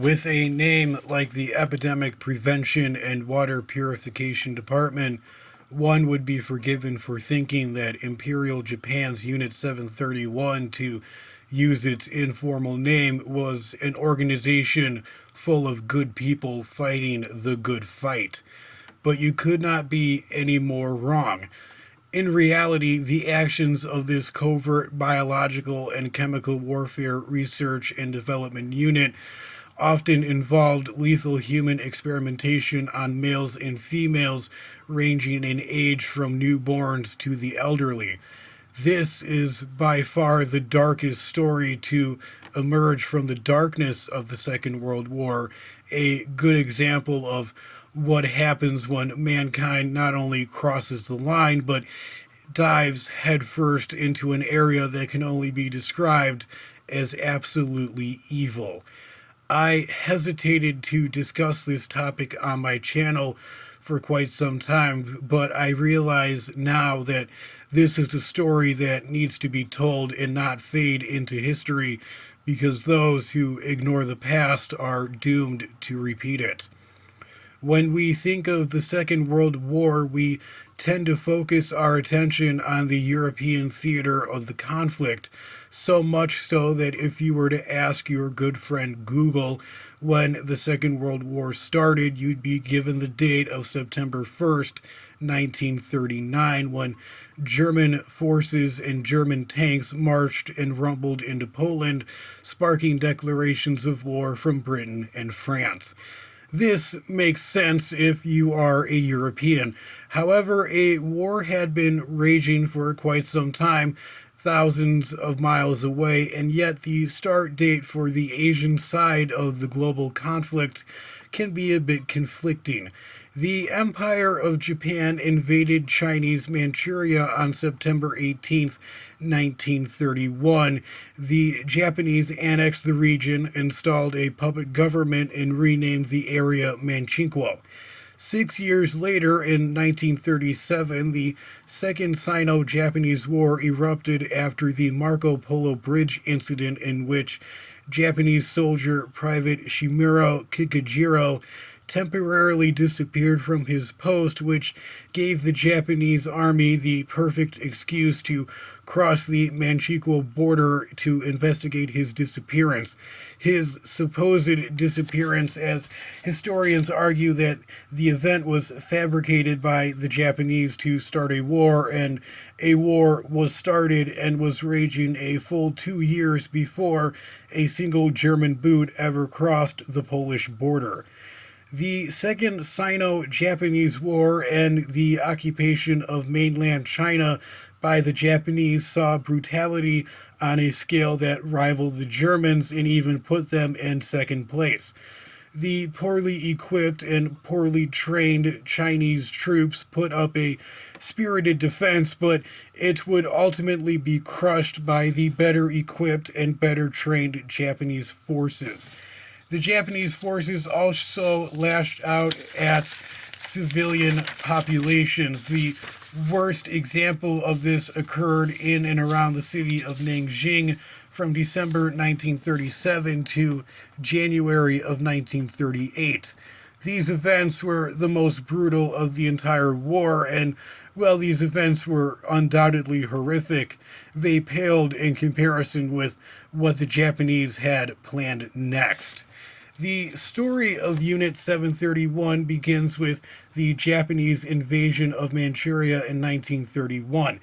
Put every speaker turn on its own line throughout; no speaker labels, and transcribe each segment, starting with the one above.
With a name like the Epidemic Prevention and Water Purification Department, one would be forgiven for thinking that Imperial Japan's Unit 731, to use its informal name, was an organization full of good people fighting the good fight. But you could not be any more wrong. In reality, the actions of this covert biological and chemical warfare research and development unit often involved lethal human experimentation on males and females ranging in age from newborns to the elderly. This is by far the darkest story to emerge from the darkness of the Second World War, a good example of what happens when mankind not only crosses the line but dives headfirst into an area that can only be described as absolutely evil. I hesitated to discuss this topic on my channel for quite some time, but I realize now that this is a story that needs to be told and not fade into history, because those who ignore the past are doomed to repeat it. When we think of the Second World War, we tend to focus our attention on the European theater of the conflict, so much so that if you were to ask your good friend Google when the Second World War started, you'd be given the date of September 1st, 1939, when German forces and German tanks marched and rumbled into Poland, sparking declarations of war from Britain and France. This makes sense if you are a European. However, a war had been raging for quite some time, thousands of miles away, and yet the start date for the Asian side of the global conflict can be a bit conflicting. The Empire of Japan invaded Chinese Manchuria on September 18th, 1931. The Japanese annexed the region, installed a puppet government, and renamed the area Manchukuo. 6 years later, in 1937, the Second Sino-Japanese War erupted after the Marco Polo Bridge incident, in which Japanese soldier Private Shimuro Kikujiro temporarily disappeared from his post, which gave the Japanese army the perfect excuse to cross the Manchukuo border to investigate his disappearance. His supposed disappearance, as historians argue that the event was fabricated by the Japanese to start a war, and a war was started and was raging a full 2 years before a single German boot ever crossed the Polish border. The Second Sino-Japanese War and the occupation of mainland China by the Japanese saw brutality on a scale that rivaled the Germans and even put them in second place. The poorly equipped and poorly trained Chinese troops put up a spirited defense, but it would ultimately be crushed by the better equipped and better trained Japanese forces. The Japanese forces also lashed out at civilian populations. The worst example of this occurred in and around the city of Nanjing from December 1937 to January of 1938. These events were the most brutal of the entire war, and while these events were undoubtedly horrific, they paled in comparison with what the Japanese had planned next. The story of Unit 731 begins with the Japanese invasion of Manchuria in 1931.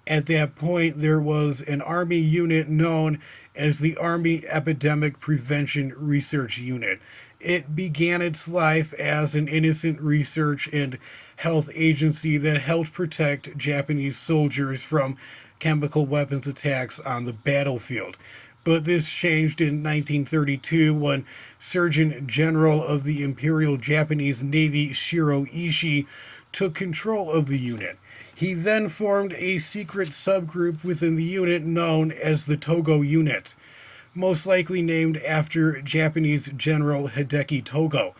At that point, there was an Army unit known as the Army Epidemic Prevention Research Unit. It began its life as an innocent research and health agency that helped protect Japanese soldiers from chemical weapons attacks on the battlefield. But this changed in 1932 when Surgeon General of the Imperial Japanese Navy Shiro Ishii took control of the unit. He then formed a secret subgroup within the unit known as the Togo Unit, most likely named after Japanese General Hideki Togo.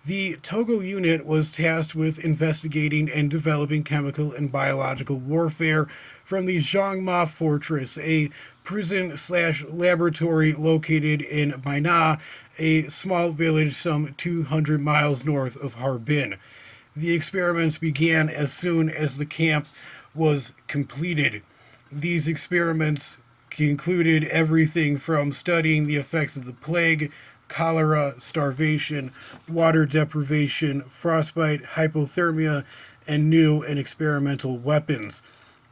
The Togo unit was tasked with investigating and developing chemical and biological warfare from the Zhangma Fortress, a prison/laboratory located in Maina, a small village some 200 miles north of Harbin. The experiments began as soon as the camp was completed. These experiments included everything from studying the effects of the plague, cholera, starvation, water deprivation, frostbite, hypothermia, and new and experimental weapons.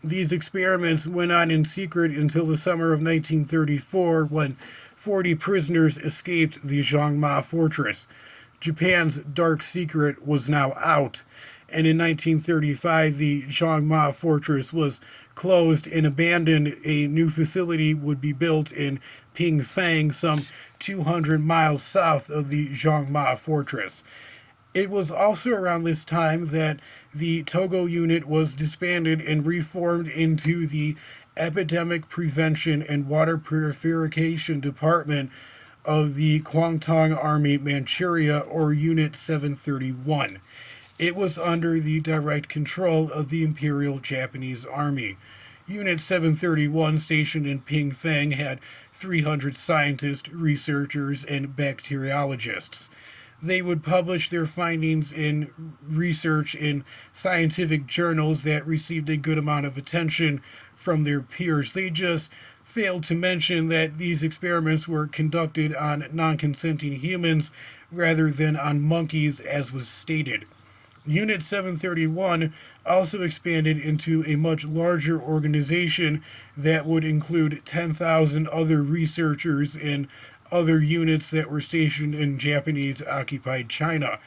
These experiments went on in secret until the summer of 1934 when 40 prisoners escaped the Zhangma fortress. Japan's dark secret was now out, and in 1935 the Zhangma fortress was closed and abandoned. A new facility would be built in Pingfang, some 200 miles south of the Zhangma fortress. It was also around this time that the Togo unit was disbanded and reformed into the Epidemic Prevention and Water Purification Department of the Kwangtung Army Manchuria, or Unit 731. It was under the direct control of the Imperial Japanese Army. Unit 731, stationed in Pingfang, had 300 scientists, researchers, and bacteriologists. They would publish their findings in research in scientific journals that received a good amount of attention from their peers. They just failed to mention that these experiments were conducted on non consenting humans rather than on monkeys, as was stated. Unit 731 also expanded into a much larger organization that would include 10,000 other researchers in other units that were stationed in Japanese-occupied China.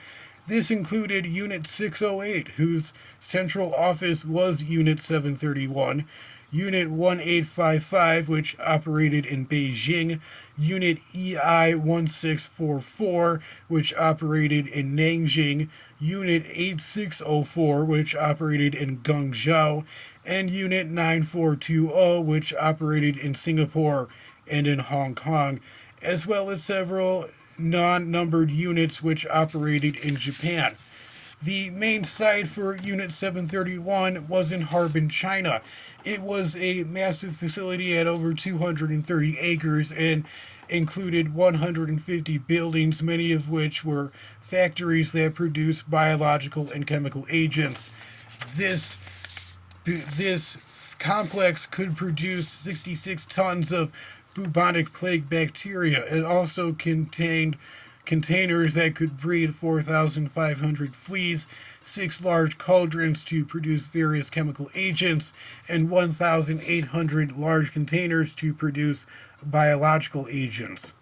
This included Unit 608, whose central office was Unit 731, Unit 1855, which operated in Beijing, Unit EI 1644, which operated in Nanjing, Unit 8604, which operated in Guangzhou, and Unit 9420, which operated in Singapore and in Hong Kong, as well as several non-numbered units which operated in Japan. The main site for Unit 731 was in Harbin, China. It was a massive facility at over 230 acres and included 150 buildings, many of which were factories that produced biological and chemical agents. This complex could produce 66 tons of bubonic plague bacteria. It also contained containers that could breed 4,500 fleas, 6 large cauldrons to produce various chemical agents, and 1,800 large containers to produce biological agents.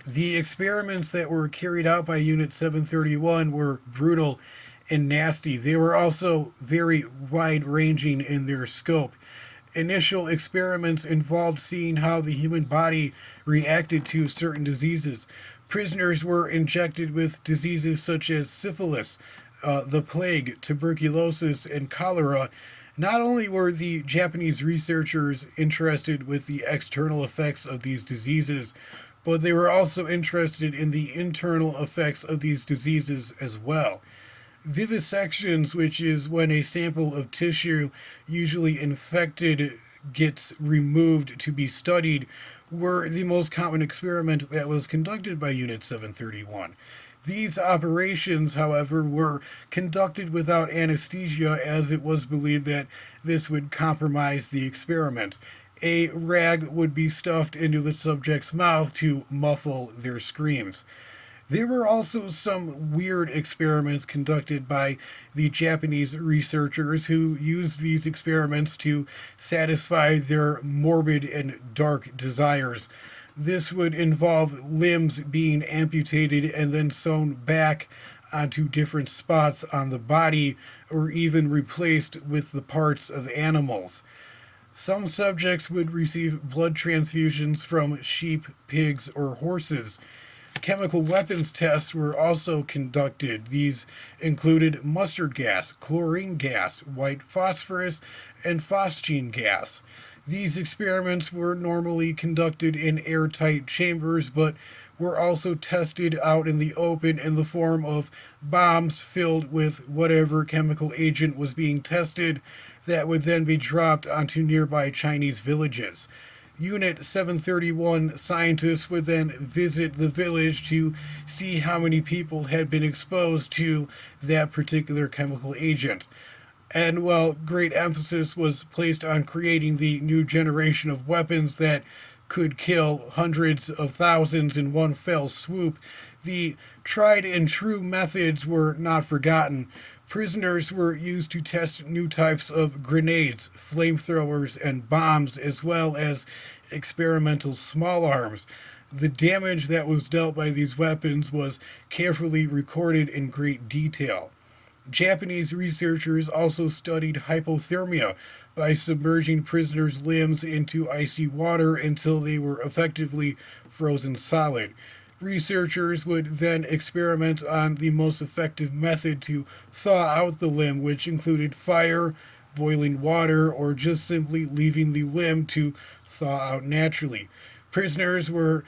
The experiments that were carried out by Unit 731 were brutal and nasty. They were also very wide-ranging in their scope. Initial experiments involved seeing how the human body reacted to certain diseases. Prisoners were injected with diseases such as syphilis, the plague, tuberculosis, and cholera. Not only were the Japanese researchers interested with the external effects of these diseases, but they were also interested in the internal effects of these diseases as well. Vivisections, which is when a sample of tissue, usually infected, gets removed to be studied, were the most common experiment that was conducted by Unit 731. These operations, however, were conducted without anesthesia, as it was believed that this would compromise the experiment. A rag would be stuffed into the subject's mouth to muffle their screams. There were also some weird experiments conducted by the Japanese researchers who used these experiments to satisfy their morbid and dark desires. This would involve limbs being amputated and then sewn back onto different spots on the body, or even replaced with the parts of animals. Some subjects would receive blood transfusions from sheep, pigs, or horses. Chemical weapons tests were also conducted. These included mustard gas, chlorine gas, white phosphorus, and phosgene gas. These experiments were normally conducted in airtight chambers, but were also tested out in the open in the form of bombs filled with whatever chemical agent was being tested that would then be dropped onto nearby Chinese villages. Unit 731 scientists would then visit the village to see how many people had been exposed to that particular chemical agent. And while great emphasis was placed on creating the new generation of weapons that could kill hundreds of thousands in one fell swoop, the tried and true methods were not forgotten. Prisoners were used to test new types of grenades, flamethrowers, and bombs, as well as experimental small arms. The damage that was dealt by these weapons was carefully recorded in great detail. Japanese researchers also studied hypothermia by submerging prisoners' limbs into icy water until they were effectively frozen solid. Researchers would then experiment on the most effective method to thaw out the limb, which included fire, boiling water, or just simply leaving the limb to thaw out naturally. Prisoners were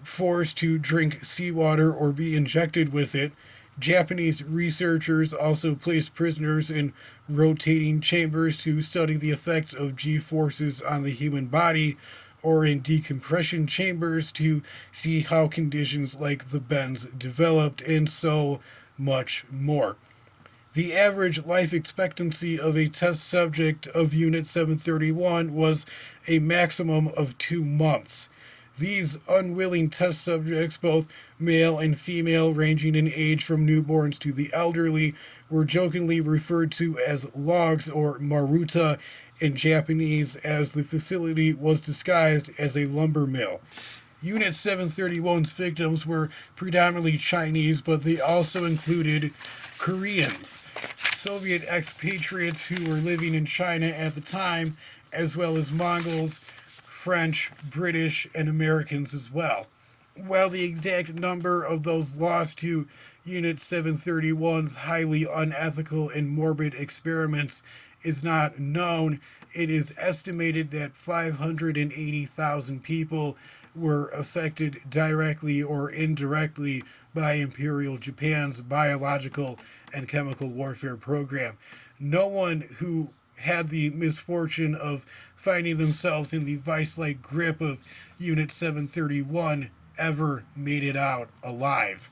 forced to drink seawater or be injected with it. Japanese researchers also placed prisoners in rotating chambers to study the effect of G forces on the human body, or in decompression chambers to see how conditions like the bends developed, and so much more. The average life expectancy of a test subject of Unit 731 was a maximum of 2 months. These unwilling test subjects, both male and female, ranging in age from newborns to the elderly, were jokingly referred to as logs or maruta in Japanese, as the facility was disguised as a lumber mill. Unit 731's victims were predominantly Chinese, but they also included Koreans, Soviet expatriates who were living in China at the time, as well as Mongols, French, British, and Americans as well. While the exact number of those lost to Unit 731's highly unethical and morbid experiments is not known, it is estimated that 580,000 people were affected directly or indirectly by Imperial Japan's biological and chemical warfare program. No one who had the misfortune of finding themselves in the vice like grip of Unit 731 ever made it out alive.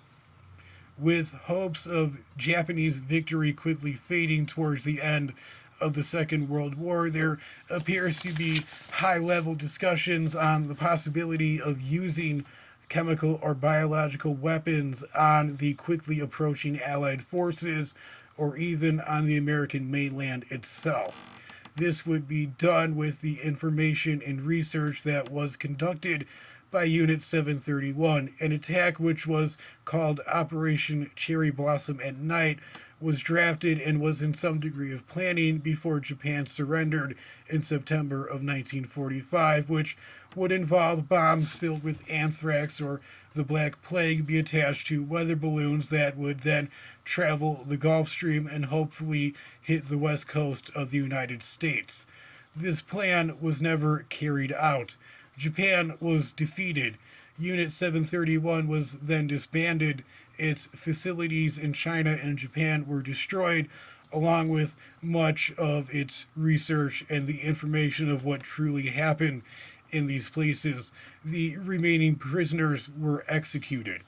With hopes of Japanese victory quickly fading towards the end of the Second World War, there appears to be high level discussions on the possibility of using chemical or biological weapons on the quickly approaching Allied forces or even on the American mainland itself. This would be done with the information and research that was conducted by Unit 731. An attack which was called Operation Cherry Blossom at Night was drafted and was in some degree of planning before Japan surrendered in September of 1945, which would involve bombs filled with anthrax or the Black Plague be attached to weather balloons that would then travel the Gulf Stream and hopefully hit the west coast of the United States. This plan was never carried out. Japan was defeated. Unit 731 was then disbanded. Its facilities in China and Japan were destroyed, along with much of its research and the information of what truly happened in these places. The remaining prisoners were executed.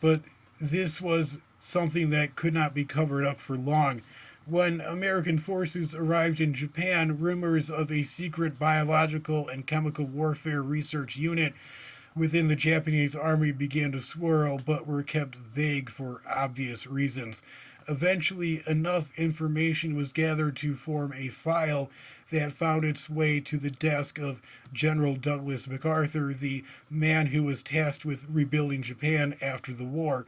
But this was something that could not be covered up for long. When American forces arrived in Japan, rumors of a secret biological and chemical warfare research unit within the Japanese army began to swirl, but were kept vague for obvious reasons. Eventually, enough information was gathered to form a file that found its way to the desk of General Douglas MacArthur, the man who was tasked with rebuilding Japan after the war.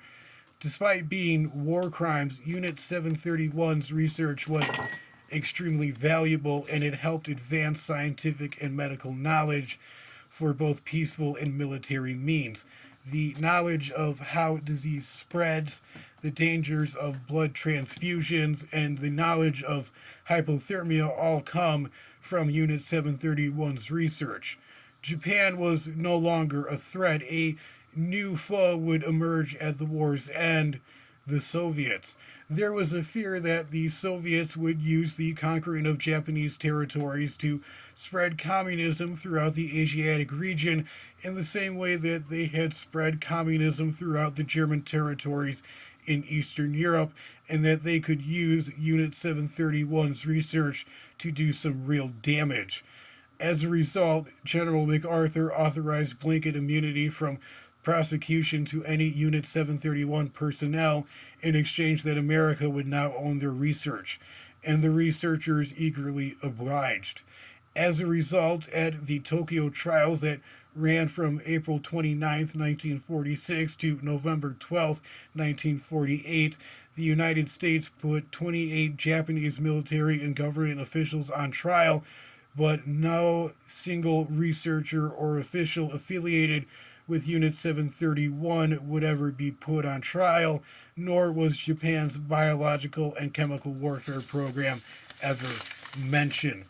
Despite being war crimes, Unit 731's research was extremely valuable, and it helped advance scientific and medical knowledge for both peaceful and military means. The knowledge of how disease spreads, the dangers of blood transfusions, and the knowledge of hypothermia all come from Unit 731's research. Japan was no longer a threat. A new foe would emerge at the war's end, the Soviets. There was a fear that the Soviets would use the conquering of Japanese territories to spread communism throughout the Asiatic region in the same way that they had spread communism throughout the German territories in Eastern Europe, and that they could use Unit 731's research to do some real damage. As a result, General MacArthur authorized blanket immunity from prosecution to any Unit 731 personnel in exchange that America would now own their research, and the researchers eagerly obliged. As a result, at the Tokyo trials that ran from April 29, 1946 to November 12, 1948, the United States put 28 Japanese military and government officials on trial, but no single researcher or official affiliated with Unit 731 would ever be put on trial, nor was Japan's biological and chemical warfare program ever mentioned.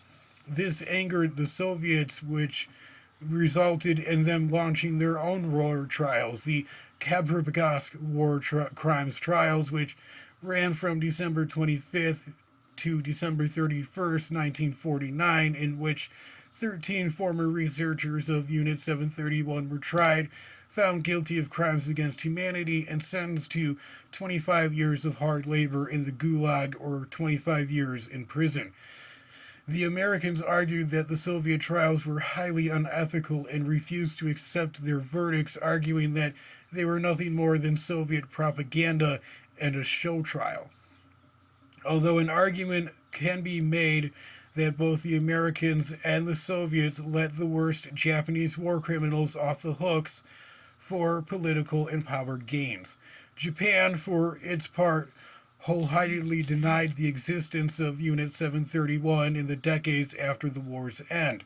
This angered the Soviets, which resulted in them launching their own war trials, the Khabibrovsk crimes trials, which ran from December 25th to December 31st, 1949, in which 13 former researchers of Unit 731 were tried, found guilty of crimes against humanity, and sentenced to 25 years of hard labor in the Gulag or 25 years in prison. The Americans argued that the Soviet trials were highly unethical and refused to accept their verdicts, arguing that they were nothing more than Soviet propaganda and a show trial. Although an argument can be made that both the Americans and the Soviets let the worst Japanese war criminals off the hooks for political and power gains. Japan, for its part, wholeheartedly denied the existence of Unit 731 in the decades after the war's end.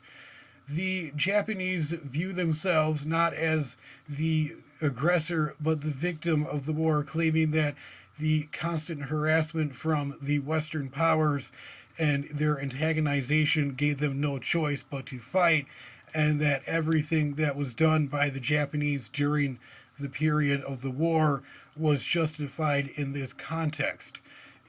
The Japanese view themselves not as the aggressor but the victim of the war, claiming that the constant harassment from the Western powers and their antagonization gave them no choice but to fight, and that everything that was done by the Japanese during the period of the war was justified in this context.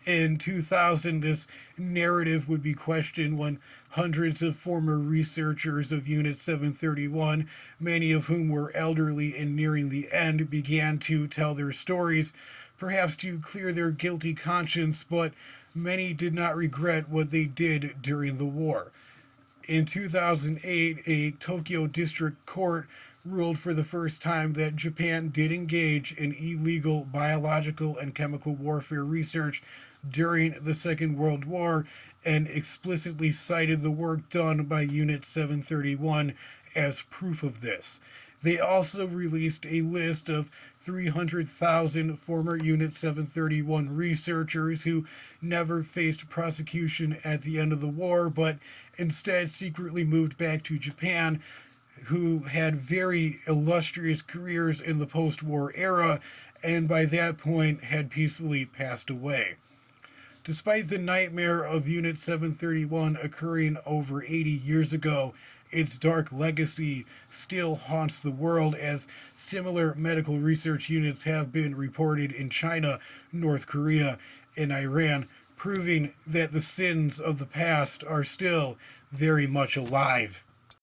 In 2000, this narrative would be questioned when hundreds of former researchers of Unit 731, many of whom were elderly and nearing the end, began to tell their stories, perhaps to clear their guilty conscience, but many did not regret what they did during the war. In 2008, a Tokyo District Court ruled for the first time that Japan did engage in illegal biological and chemical warfare research during the Second World War and explicitly cited the work done by Unit 731 as proof of this. They also released a list of 300,000 former Unit 731 researchers who never faced prosecution at the end of the war, but instead secretly moved back to Japan, who had very illustrious careers in the post war era, and by that point had peacefully passed away. Despite the nightmare of Unit 731 occurring over 80 years ago, its dark legacy still haunts the world, as similar medical research units have been reported in China, North Korea, and Iran, proving that the sins of the past are still very much alive.